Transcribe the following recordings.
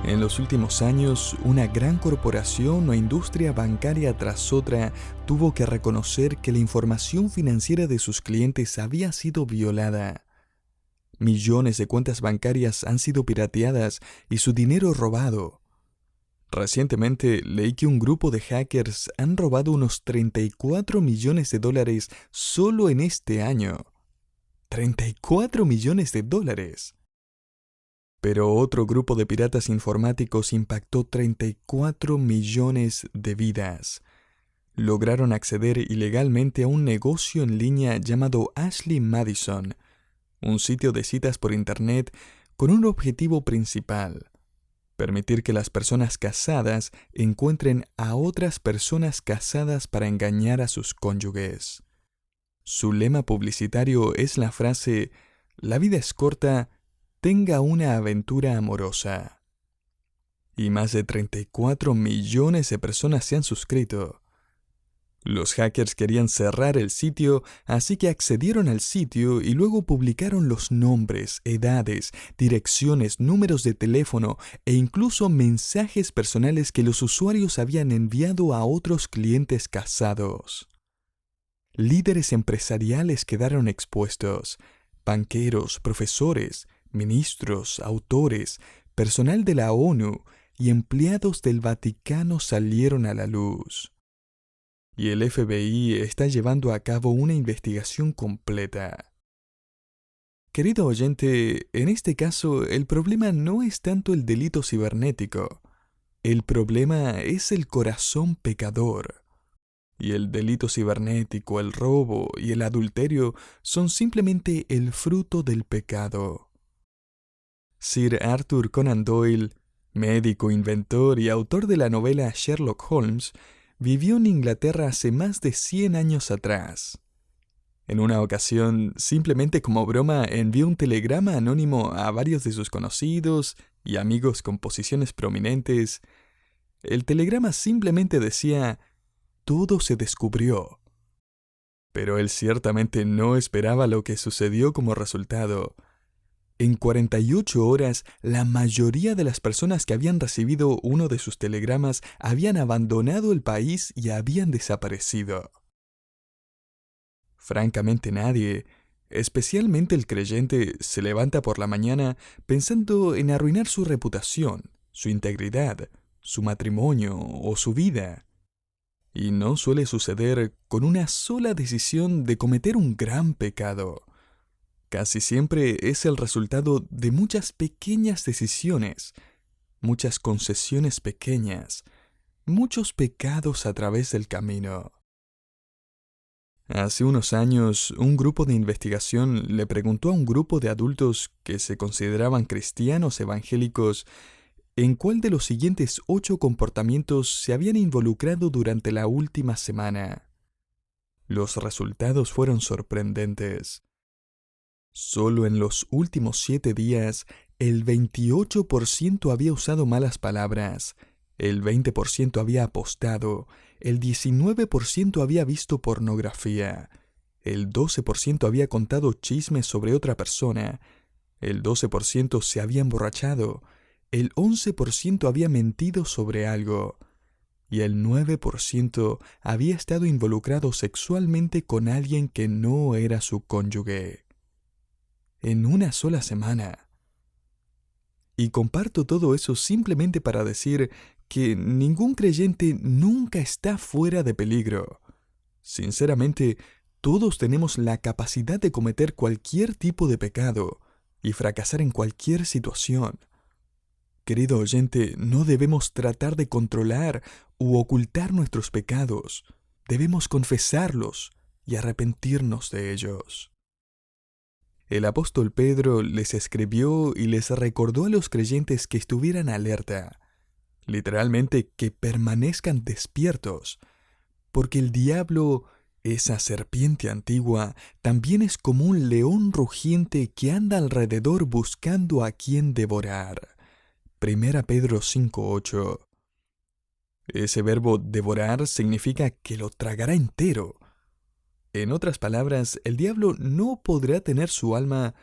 En los últimos años, una gran corporación o industria bancaria tras otra tuvo que reconocer que la información financiera de sus clientes había sido violada. Millones de cuentas bancarias han sido pirateadas y su dinero robado. Recientemente leí que un grupo de hackers han robado unos 34 millones de dólares solo en este año. ¡34 millones de dólares! Pero otro grupo de piratas informáticos impactó 34 millones de vidas. Lograron acceder ilegalmente a un negocio en línea llamado Ashley Madison, un sitio de citas por internet con un objetivo principal: permitir que las personas casadas encuentren a otras personas casadas para engañar a sus cónyuges. Su lema publicitario es la frase: "La vida es corta, tenga una aventura amorosa". Y más de 34 millones de personas se han suscrito. Los hackers querían cerrar el sitio, así que accedieron al sitio y luego publicaron los nombres, edades, direcciones, números de teléfono e incluso mensajes personales que los usuarios habían enviado a otros clientes casados. Líderes empresariales quedaron expuestos: banqueros, profesores, ministros, autores, personal de la ONU y empleados del Vaticano salieron a la luz. Y el FBI está llevando a cabo una investigación completa. Querido oyente, en este caso el problema no es tanto el delito cibernético. El problema es el corazón pecador. Y el delito cibernético, el robo y el adulterio son simplemente el fruto del pecado. Sir Arthur Conan Doyle, médico, inventor y autor de la novela Sherlock Holmes, vivió en Inglaterra hace más de 100 años atrás. En una ocasión, simplemente como broma, envió un telegrama anónimo a varios de sus conocidos y amigos con posiciones prominentes. El telegrama simplemente decía: "Todo se descubrió". Pero él ciertamente no esperaba lo que sucedió como resultado. En 48 horas, la mayoría de las personas que habían recibido uno de sus telegramas habían abandonado el país y habían desaparecido. Francamente nadie, especialmente el creyente, se levanta por la mañana pensando en arruinar su reputación, su integridad, su matrimonio o su vida. Y no suele suceder con una sola decisión de cometer un gran pecado. Casi siempre es el resultado de muchas pequeñas decisiones, muchas concesiones pequeñas, muchos pecados a través del camino. Hace unos años, un grupo de investigación le preguntó a un grupo de adultos que se consideraban cristianos evangélicos en cuál de los siguientes 8 comportamientos se habían involucrado durante la última semana. Los resultados fueron sorprendentes. Solo en los últimos 7 días, el 28% había usado malas palabras, el 20% había apostado, el 19% había visto pornografía, el 12% había contado chismes sobre otra persona, el 12% se había emborrachado, el 11% había mentido sobre algo, y el 9% había estado involucrado sexualmente con alguien que no era su cónyuge. En una sola semana. Y comparto todo eso simplemente para decir que ningún creyente nunca está fuera de peligro. Sinceramente, todos tenemos la capacidad de cometer cualquier tipo de pecado y fracasar en cualquier situación. Querido oyente, no debemos tratar de controlar u ocultar nuestros pecados. Debemos confesarlos y arrepentirnos de ellos. El apóstol Pedro les escribió y les recordó a los creyentes que estuvieran alerta, literalmente que permanezcan despiertos, porque el diablo, esa serpiente antigua, también es como un león rugiente que anda alrededor buscando a quien devorar. 1 Pedro 5:8. Ese verbo devorar significa que lo tragará entero. En otras palabras, el diablo no podrá tener su alma,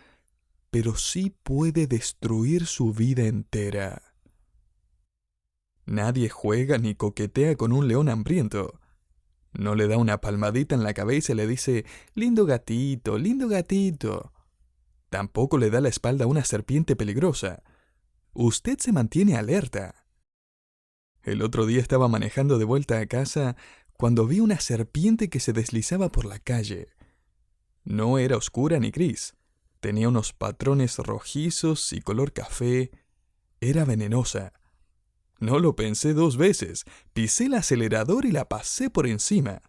pero sí puede destruir su vida entera. Nadie juega ni coquetea con un león hambriento. No le da una palmadita en la cabeza y le dice, lindo gatito, lindo gatito. Tampoco le da la espalda a una serpiente peligrosa. Usted se mantiene alerta. El otro día estaba manejando de vuelta a casa cuando vi una serpiente que se deslizaba por la calle. No era oscura ni gris. Tenía unos patrones rojizos y color café. Era venenosa. No lo pensé 2 veces. Pisé el acelerador y la pasé por encima.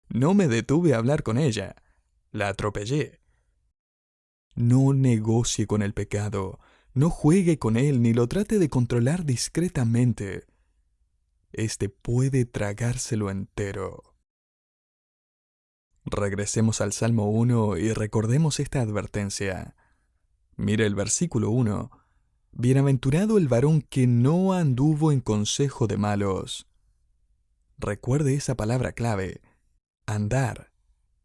No me detuve a hablar con ella. La atropellé. No negocie con el pecado. No juegue con él ni lo trate de controlar discretamente. Este puede tragárselo entero. Regresemos al Salmo 1 y recordemos esta advertencia. Mira el versículo 1. Bienaventurado el varón que no anduvo en consejo de malos. Recuerde esa palabra clave, andar,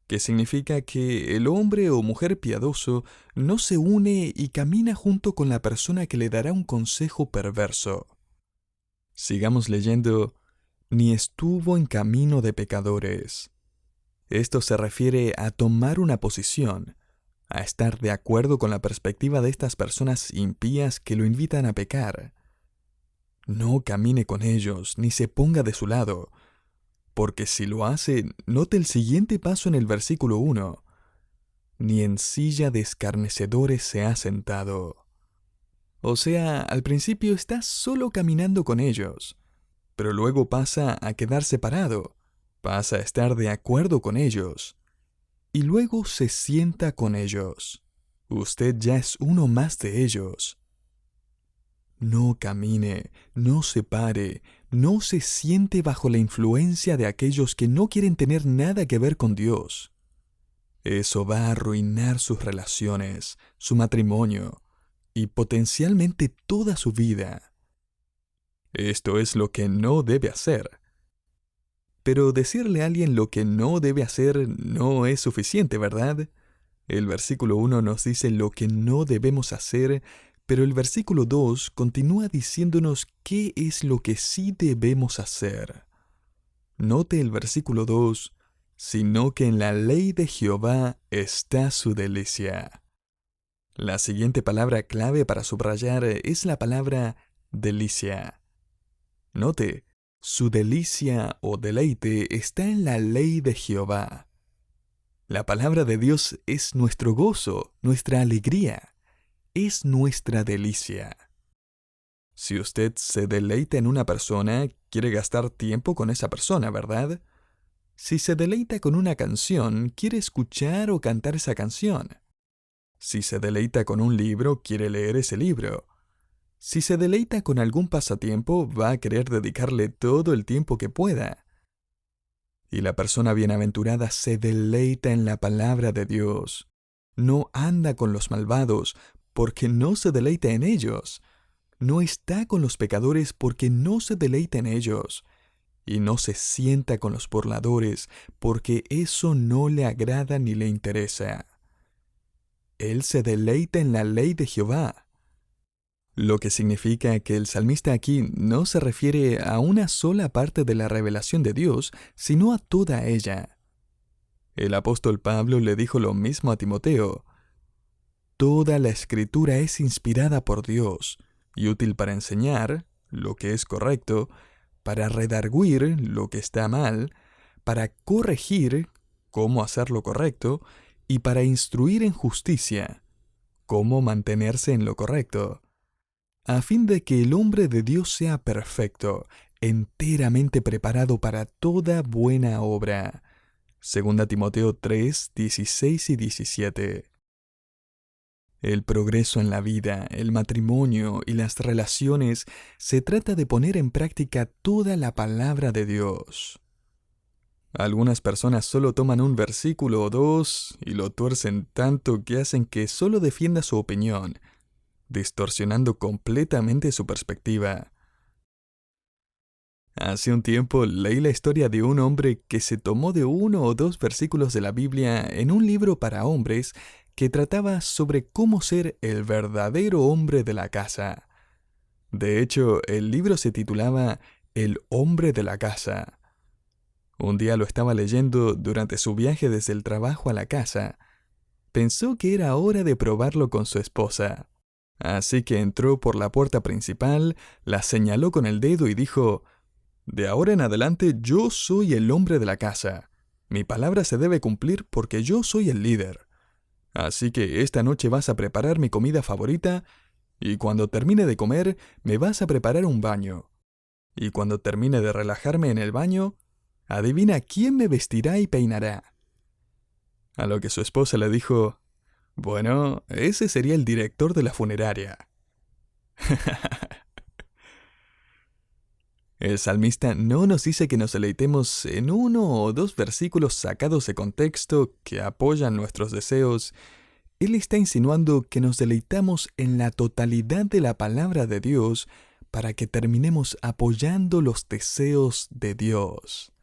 que significa que el hombre o mujer piadoso no se une y camina junto con la persona que le dará un consejo perverso. Sigamos leyendo, ni estuvo en camino de pecadores. Esto se refiere a tomar una posición, a estar de acuerdo con la perspectiva de estas personas impías que lo invitan a pecar. No camine con ellos, ni se ponga de su lado, porque si lo hace, note el siguiente paso en el versículo 1. Ni en silla de escarnecedores se ha sentado. O sea, al principio está solo caminando con ellos, pero luego pasa a quedar separado, pasa a estar de acuerdo con ellos, y luego se sienta con ellos. Usted ya es uno más de ellos. No camine, no se pare, no se siente bajo la influencia de aquellos que no quieren tener nada que ver con Dios. Eso va a arruinar sus relaciones, su matrimonio y potencialmente toda su vida. Esto es lo que no debe hacer. Pero decirle a alguien lo que no debe hacer no es suficiente, ¿verdad? El versículo 1 nos dice lo que no debemos hacer, pero el versículo 2 continúa diciéndonos qué es lo que sí debemos hacer. Note el versículo 2, sino que en la ley de Jehová está su delicia. La siguiente palabra clave para subrayar es la palabra delicia. Note, su delicia o deleite está en la ley de Jehová. La palabra de Dios es nuestro gozo, nuestra alegría, es nuestra delicia. Si usted se deleita en una persona, quiere gastar tiempo con esa persona, ¿verdad? Si se deleita con una canción, quiere escuchar o cantar esa canción. Si se deleita con un libro, quiere leer ese libro. Si se deleita con algún pasatiempo, va a querer dedicarle todo el tiempo que pueda. Y la persona bienaventurada se deleita en la palabra de Dios. No anda con los malvados, porque no se deleita en ellos. No está con los pecadores, porque no se deleita en ellos. Y no se sienta con los burladores, porque eso no le agrada ni le interesa. Él se deleita en la ley de Jehová. Lo que significa que el salmista aquí no se refiere a una sola parte de la revelación de Dios, sino a toda ella. El apóstol Pablo le dijo lo mismo a Timoteo. Toda la escritura es inspirada por Dios y útil para enseñar lo que es correcto, para redarguir lo que está mal, para corregir cómo hacer lo correcto y para instruir en justicia, cómo mantenerse en lo correcto, a fin de que el hombre de Dios sea perfecto, enteramente preparado para toda buena obra. 2 Timoteo 3, 16 y 17. El progreso en la vida, el matrimonio y las relaciones se trata de poner en práctica toda la palabra de Dios. Algunas personas solo toman un versículo o dos y lo tuercen tanto que hacen que solo defienda su opinión, distorsionando completamente su perspectiva. Hace un tiempo leí la historia de un hombre que se tomó de 1 o 2 versículos de la Biblia en un libro para hombres que trataba sobre cómo ser el verdadero hombre de la casa. De hecho, el libro se titulaba El hombre de la casa. Un día lo estaba leyendo durante su viaje desde el trabajo a la casa. Pensó que era hora de probarlo con su esposa. Así que entró por la puerta principal, la señaló con el dedo y dijo: «De ahora en adelante yo soy el hombre de la casa. Mi palabra se debe cumplir porque yo soy el líder. Así que esta noche vas a preparar mi comida favorita y cuando termine de comer me vas a preparar un baño. Y cuando termine de relajarme en el baño, adivina quién me vestirá y peinará». A lo que su esposa le dijo: «Bueno, ese sería el director de la funeraria». El salmista no nos dice que nos deleitemos en uno o dos versículos sacados de contexto que apoyan nuestros deseos. Él está insinuando que nos deleitamos en la totalidad de la palabra de Dios para que terminemos apoyando los deseos de Dios.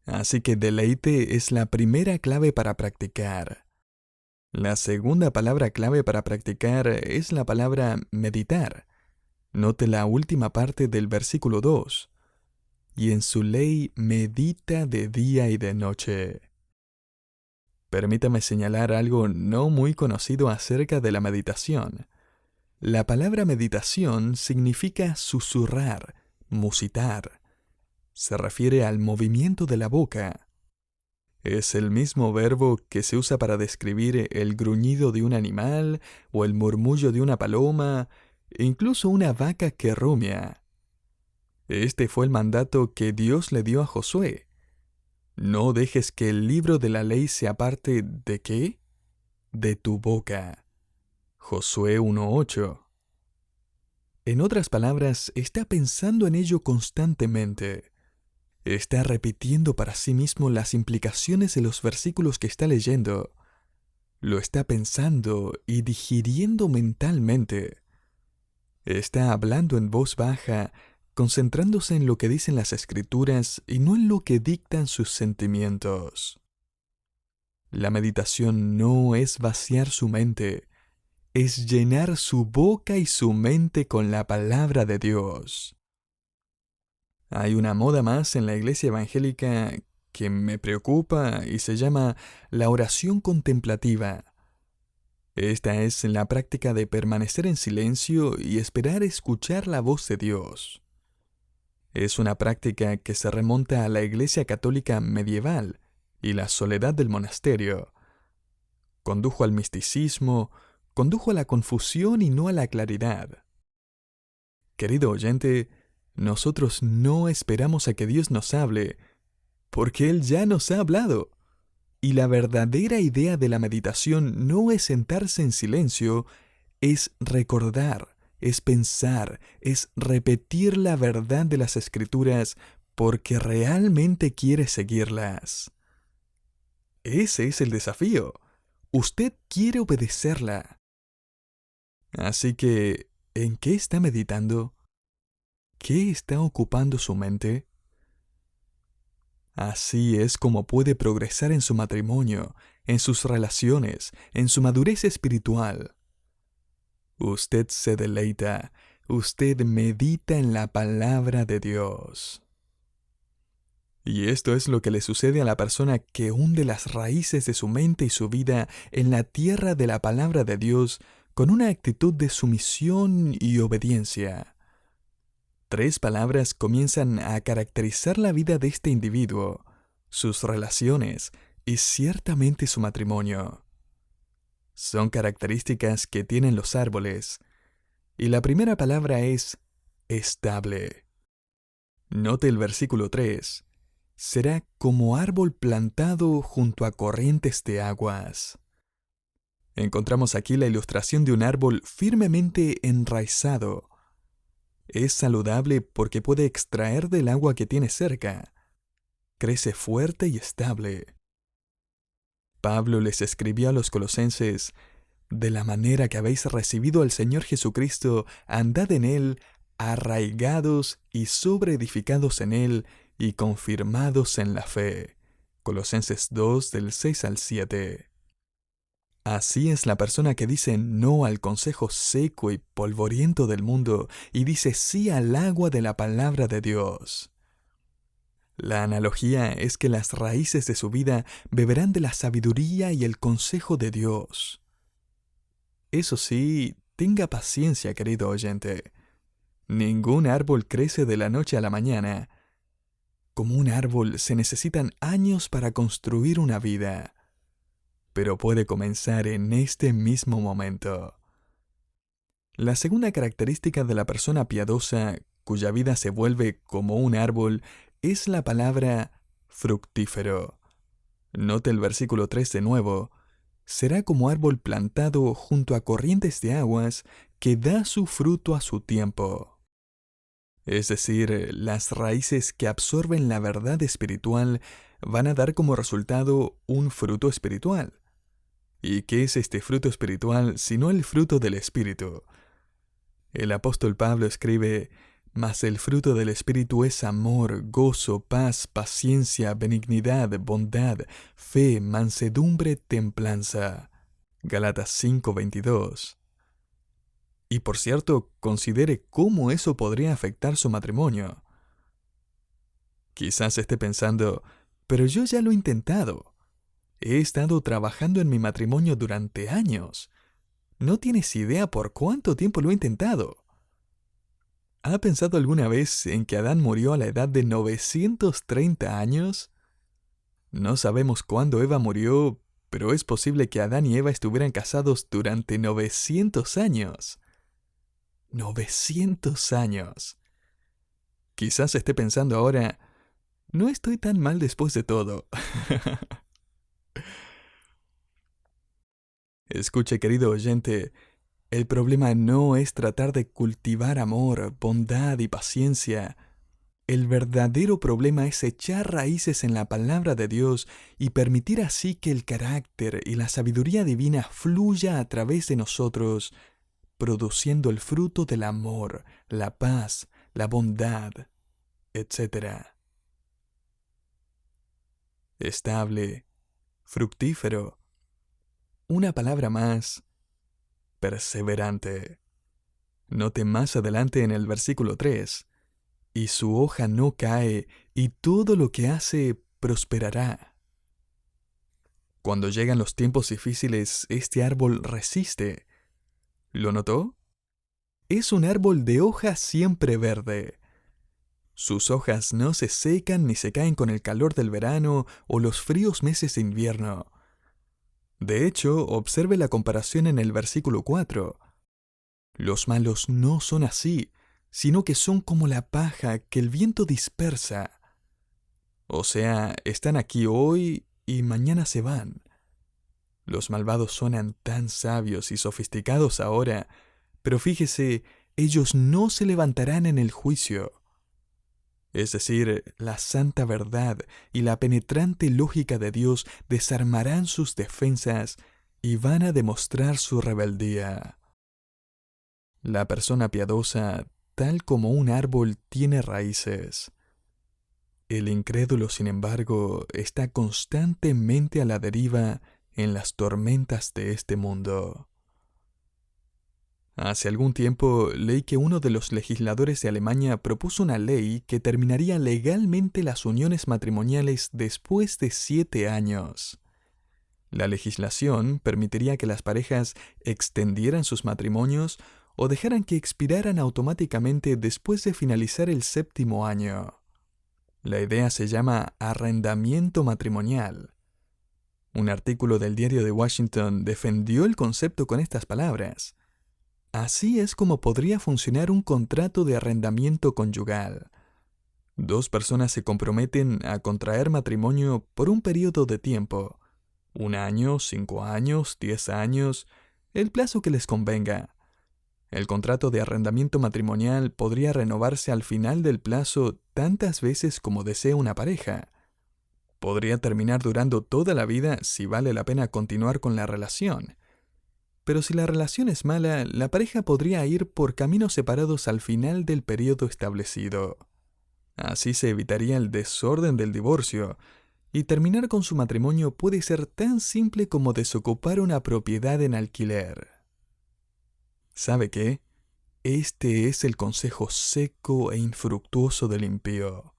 Así que deleite es la primera clave para practicar. La segunda palabra clave para practicar es la palabra meditar. Note la última parte del versículo 2. Y en su ley medita de día y de noche. Permítame señalar algo no muy conocido acerca de la meditación. La palabra meditación significa susurrar, musitar. Se refiere al movimiento de la boca. Es el mismo verbo que se usa para describir el gruñido de un animal o el murmullo de una paloma, e incluso una vaca que rumia. Este fue el mandato que Dios le dio a Josué. No dejes que el libro de la ley se aparte ¿de qué? De tu boca. Josué 1:8. En otras palabras, está pensando en ello constantemente. Está repitiendo para sí mismo las implicaciones de los versículos que está leyendo. Lo está pensando y digiriendo mentalmente. Está hablando en voz baja, concentrándose en lo que dicen las escrituras y no en lo que dictan sus sentimientos. La meditación no es vaciar su mente, es llenar su boca y su mente con la palabra de Dios. Hay una moda más en la iglesia evangélica que me preocupa y se llama la oración contemplativa. Esta es la práctica de permanecer en silencio y esperar escuchar la voz de Dios. Es una práctica que se remonta a la Iglesia Católica medieval y la soledad del monasterio. Condujo al misticismo, condujo a la confusión y no a la claridad. Querido oyente, nosotros no esperamos a que Dios nos hable, porque Él ya nos ha hablado. Y la verdadera idea de la meditación no es sentarse en silencio, es recordar, es pensar, es repetir la verdad de las Escrituras porque realmente quiere seguirlas. Ese es el desafío. Usted quiere obedecerla. Así que, ¿en qué está meditando? ¿Qué está ocupando su mente? Así es como puede progresar en su matrimonio, en sus relaciones, en su madurez espiritual. Usted se deleita, usted medita en la palabra de Dios. Y esto es lo que le sucede a la persona que hunde las raíces de su mente y su vida en la tierra de la palabra de Dios con una actitud de sumisión y obediencia. 3 palabras comienzan a caracterizar la vida de este individuo, sus relaciones y ciertamente su matrimonio. Son características que tienen los árboles, y la primera palabra es estable. Note el versículo 3. Será como árbol plantado junto a corrientes de aguas. Encontramos aquí la ilustración de un árbol firmemente enraizado. Es saludable porque puede extraer del agua que tiene cerca. Crece fuerte y estable. Pablo les escribió a los colosenses: de la manera que habéis recibido al Señor Jesucristo, andad en Él, arraigados y sobreedificados en Él y confirmados en la fe. Colosenses 2, del 6 al 7. Así es la persona que dice no al consejo seco y polvoriento del mundo y dice sí al agua de la palabra de Dios. La analogía es que las raíces de su vida beberán de la sabiduría y el consejo de Dios. Eso sí, tenga paciencia, querido oyente. Ningún árbol crece de la noche a la mañana. Como un árbol se necesitan años para construir una vida, pero puede comenzar en este mismo momento. La segunda característica de la persona piadosa, cuya vida se vuelve como un árbol, es la palabra fructífero. Note el versículo 3 de nuevo. Será como árbol plantado junto a corrientes de aguas que da su fruto a su tiempo. Es decir, las raíces que absorben la verdad espiritual van a dar como resultado un fruto espiritual. ¿Y qué es este fruto espiritual sino el fruto del Espíritu? El apóstol Pablo escribe: mas el fruto del Espíritu es amor, gozo, paz, paciencia, benignidad, bondad, fe, mansedumbre, templanza. Gálatas 5:22. Y por cierto, considere cómo eso podría afectar su matrimonio. Quizás esté pensando, pero yo ya lo he intentado. He estado trabajando en mi matrimonio durante años. No tienes idea por cuánto tiempo lo he intentado. ¿Ha pensado alguna vez en que Adán murió a la edad de 930 años? No sabemos cuándo Eva murió, pero es posible que Adán y Eva estuvieran casados durante 900 años. 900 años. Quizás esté pensando ahora, no estoy tan mal después de todo. Escuche, querido oyente, el problema no es tratar de cultivar amor, bondad y paciencia. El verdadero problema es echar raíces en la palabra de Dios y permitir así que el carácter y la sabiduría divina fluya a través de nosotros, produciendo el fruto del amor, la paz, la bondad, etc. Estable, fructífero. Una palabra más: perseverante. Note más adelante en el versículo 3. Y su hoja no cae, y todo lo que hace prosperará. Cuando llegan los tiempos difíciles, este árbol resiste. ¿Lo notó? Es un árbol de hoja siempre verde. Sus hojas no se secan ni se caen con el calor del verano o los fríos meses de invierno. De hecho, observe la comparación en el versículo 4. Los malos no son así, sino que son como la paja que el viento dispersa. O sea, están aquí hoy y mañana se van. Los malvados suenan tan sabios y sofisticados ahora, pero fíjese, ellos no se levantarán en el juicio. Es decir, la santa verdad y la penetrante lógica de Dios desarmarán sus defensas y van a demostrar su rebeldía. La persona piadosa, tal como un árbol, tiene raíces. El incrédulo, sin embargo, está constantemente a la deriva en las tormentas de este mundo. Hace algún tiempo leí que uno de los legisladores de Alemania propuso una ley que terminaría legalmente las uniones matrimoniales después de 7 años. La legislación permitiría que las parejas extendieran sus matrimonios o dejaran que expiraran automáticamente después de finalizar el 7º año. La idea se llama arrendamiento matrimonial. Un artículo del Diario de Washington defendió el concepto con estas palabras: así es como podría funcionar un contrato de arrendamiento conyugal. 2 personas se comprometen a contraer matrimonio por un periodo de tiempo, 1 año, 5 años, 10 años, el plazo que les convenga. El contrato de arrendamiento matrimonial podría renovarse al final del plazo tantas veces como desee una pareja. Podría terminar durando toda la vida si vale la pena continuar con la relación. Pero si la relación es mala, la pareja podría ir por caminos separados al final del periodo establecido. Así se evitaría el desorden del divorcio, Y terminar con su matrimonio puede ser tan simple como desocupar una propiedad en alquiler. ¿Sabe qué? Este es el consejo seco e infructuoso del impío.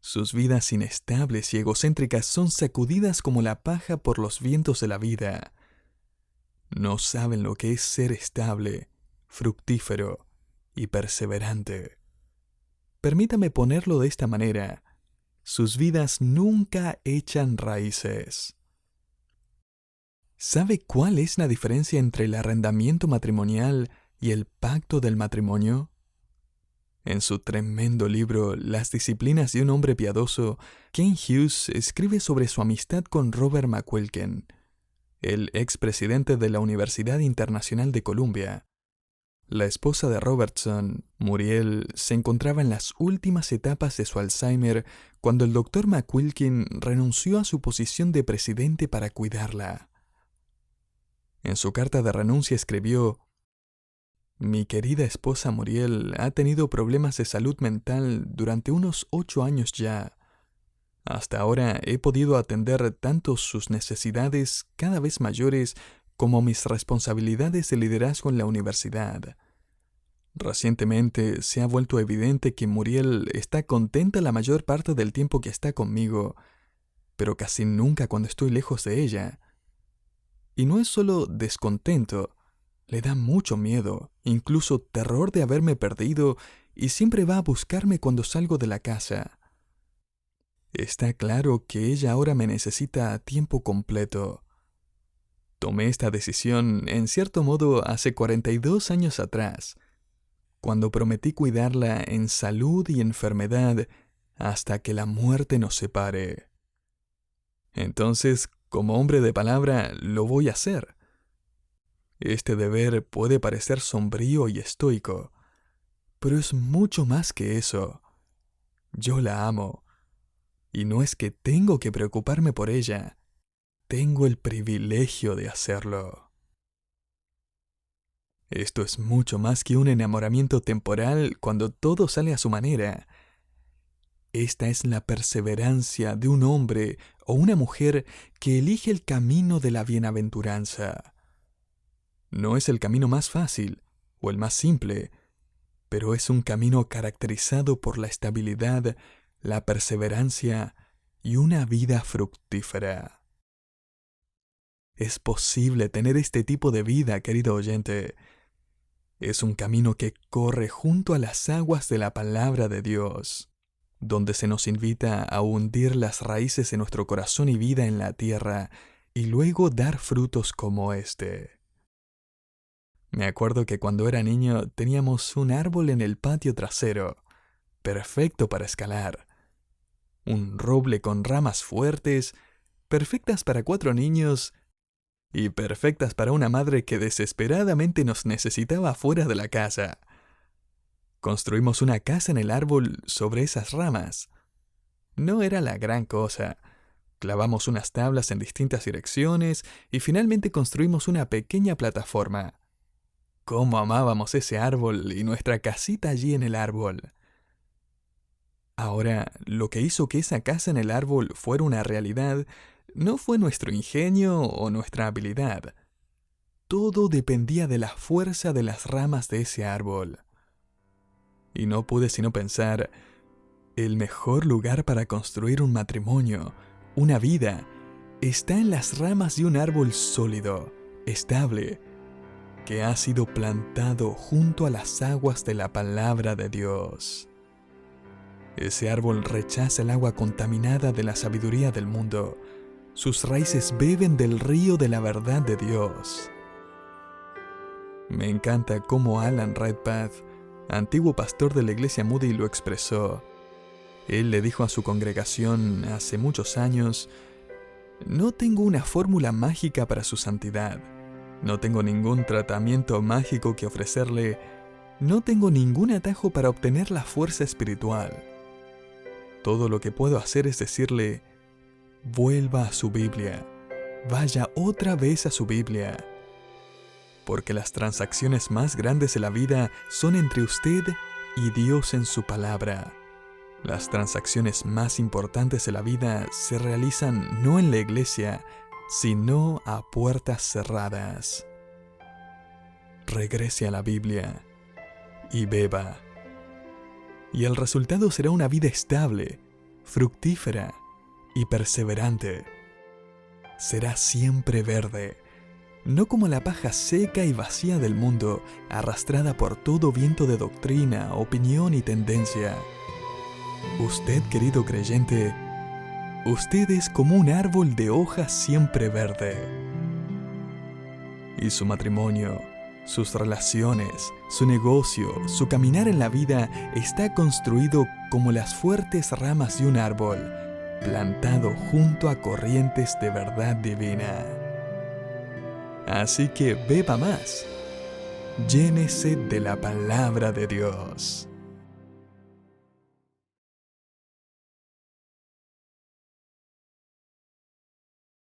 Sus vidas inestables y egocéntricas son sacudidas como la paja por los vientos de la vida. No saben lo que es ser estable, fructífero y perseverante. Permítame ponerlo de esta manera. Sus vidas nunca echan raíces. ¿Sabe cuál es la diferencia entre el arrendamiento matrimonial y el pacto del matrimonio? En su tremendo libro Las disciplinas de un hombre piadoso, Ken Hughes escribe sobre su amistad con Robert McQuilkin, el expresidente de la Universidad Internacional de Columbia. La esposa de Robertson, Muriel, se encontraba en las últimas etapas de su Alzheimer cuando el Dr. McQuilkin renunció a su posición de presidente para cuidarla. En su carta de renuncia escribió: Mi querida esposa Muriel ha tenido problemas de salud mental durante unos 8 años ya. Hasta ahora he podido atender tanto sus necesidades cada vez mayores como mis responsabilidades de liderazgo en la universidad. Recientemente se ha vuelto evidente que Muriel está contenta la mayor parte del tiempo que está conmigo, pero casi nunca cuando estoy lejos de ella. Y no es solo descontento, le da mucho miedo, incluso terror de haberme perdido, y siempre va a buscarme cuando salgo de la casa. Está claro que ella ahora me necesita a tiempo completo. Tomé esta decisión, en cierto modo, hace 42 años atrás, cuando prometí cuidarla en salud y enfermedad hasta que la muerte nos separe. Entonces, como hombre de palabra, lo voy a hacer. Este deber puede parecer sombrío y estoico, pero es mucho más que eso. Yo la amo, y no es que tengo que preocuparme por ella, tengo el privilegio de hacerlo. Esto es mucho más que un enamoramiento temporal cuando todo sale a su manera. Esta es la perseverancia de un hombre o una mujer que elige el camino de la bienaventuranza. No es el camino más fácil o el más simple, pero es un camino caracterizado por la estabilidad, la perseverancia y una vida fructífera. Es posible tener este tipo de vida, querido oyente. Es un camino que corre junto a las aguas de la palabra de Dios, donde se nos invita a hundir las raíces de nuestro corazón y vida en la tierra y luego dar frutos como este. Me acuerdo que cuando era niño teníamos un árbol en el patio trasero, perfecto para escalar. Un roble con ramas fuertes, perfectas para 4 niños y perfectas para una madre que desesperadamente nos necesitaba fuera de la casa. Construimos una casa en el árbol sobre esas ramas. No era la gran cosa. Clavamos unas tablas en distintas direcciones y finalmente construimos una pequeña plataforma. ¡Cómo amábamos ese árbol y nuestra casita allí en el árbol! Ahora, lo que hizo que esa casa en el árbol fuera una realidad no fue nuestro ingenio o nuestra habilidad. Todo dependía de la fuerza de las ramas de ese árbol. Y no pude sino pensar, el mejor lugar para construir un matrimonio, una vida, está en las ramas de un árbol sólido, estable, que ha sido plantado junto a las aguas de la palabra de Dios. Ese árbol rechaza el agua contaminada de la sabiduría del mundo. Sus raíces beben del río de la verdad de Dios. Me encanta cómo Alan Redpath, antiguo pastor de la iglesia Moody, lo expresó. Él le dijo a su congregación hace muchos años: no tengo una fórmula mágica para su santidad. No tengo ningún tratamiento mágico que ofrecerle. No tengo ningún atajo para obtener la fuerza espiritual. Todo lo que puedo hacer es decirle: vuelva a su Biblia. Vaya otra vez a su Biblia. Porque las transacciones más grandes de la vida son entre usted y Dios en su palabra. Las transacciones más importantes de la vida se realizan no en la iglesia, sino a puertas cerradas. Regrese a la Biblia y beba. Y el resultado será una vida estable, fructífera y perseverante. Será siempre verde, no como la paja seca y vacía del mundo, arrastrada por todo viento de doctrina, opinión y tendencia. Usted, querido creyente, usted es como un árbol de hojas siempre verde. Y su matrimonio, sus relaciones, su negocio, su caminar en la vida está construido como las fuertes ramas de un árbol, plantado junto a corrientes de verdad divina. Así que beba más. Llénese de la palabra de Dios.